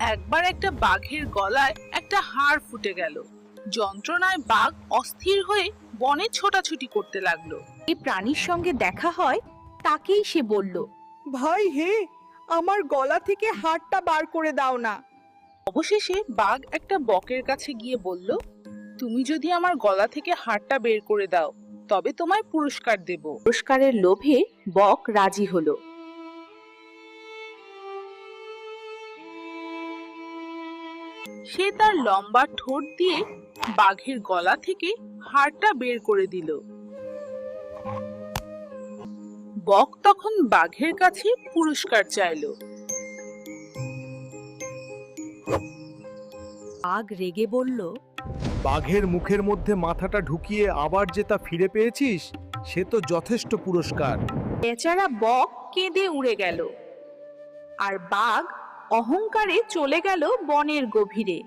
একবার একটা বাঘের গলায় একটা হাড় ফুটে গেল। যন্ত্রণায় বাঘ অস্থির হয়ে বনে ছোটাছুটি করতে লাগলো। যে প্রাণীর সঙ্গে দেখা হয় তাকেই সে বলল, ভাই হে, আমার গলা থেকে হাড়টা বার করে দাও না। অবশেষে বাঘ একটা বকের কাছে গিয়ে বলল, তুমি যদি আমার গলা থেকে হাড়টা বের করে দাও তবে তোমায় পুরস্কার দেব। পুরস্কারের লোভে বক রাজি হলো। সে তার লম্বা ঠোঁট দিয়ে বাঘের গলা থেকে হাড়টা বের করে দিল। বক তখন বাঘের কাছে পুরস্কার চাইলো। বাঘ রেগে বলল, বাঘের মুখের মধ্যে মাথাটা ঢুকিয়ে আবার যে তা ফিরে পেয়েছিস, সে তো যথেষ্ট পুরস্কার। বেচারা বক কেঁদে উড়ে গেল আর বাঘ অহংকারে চলে গেল বনের গভীরে।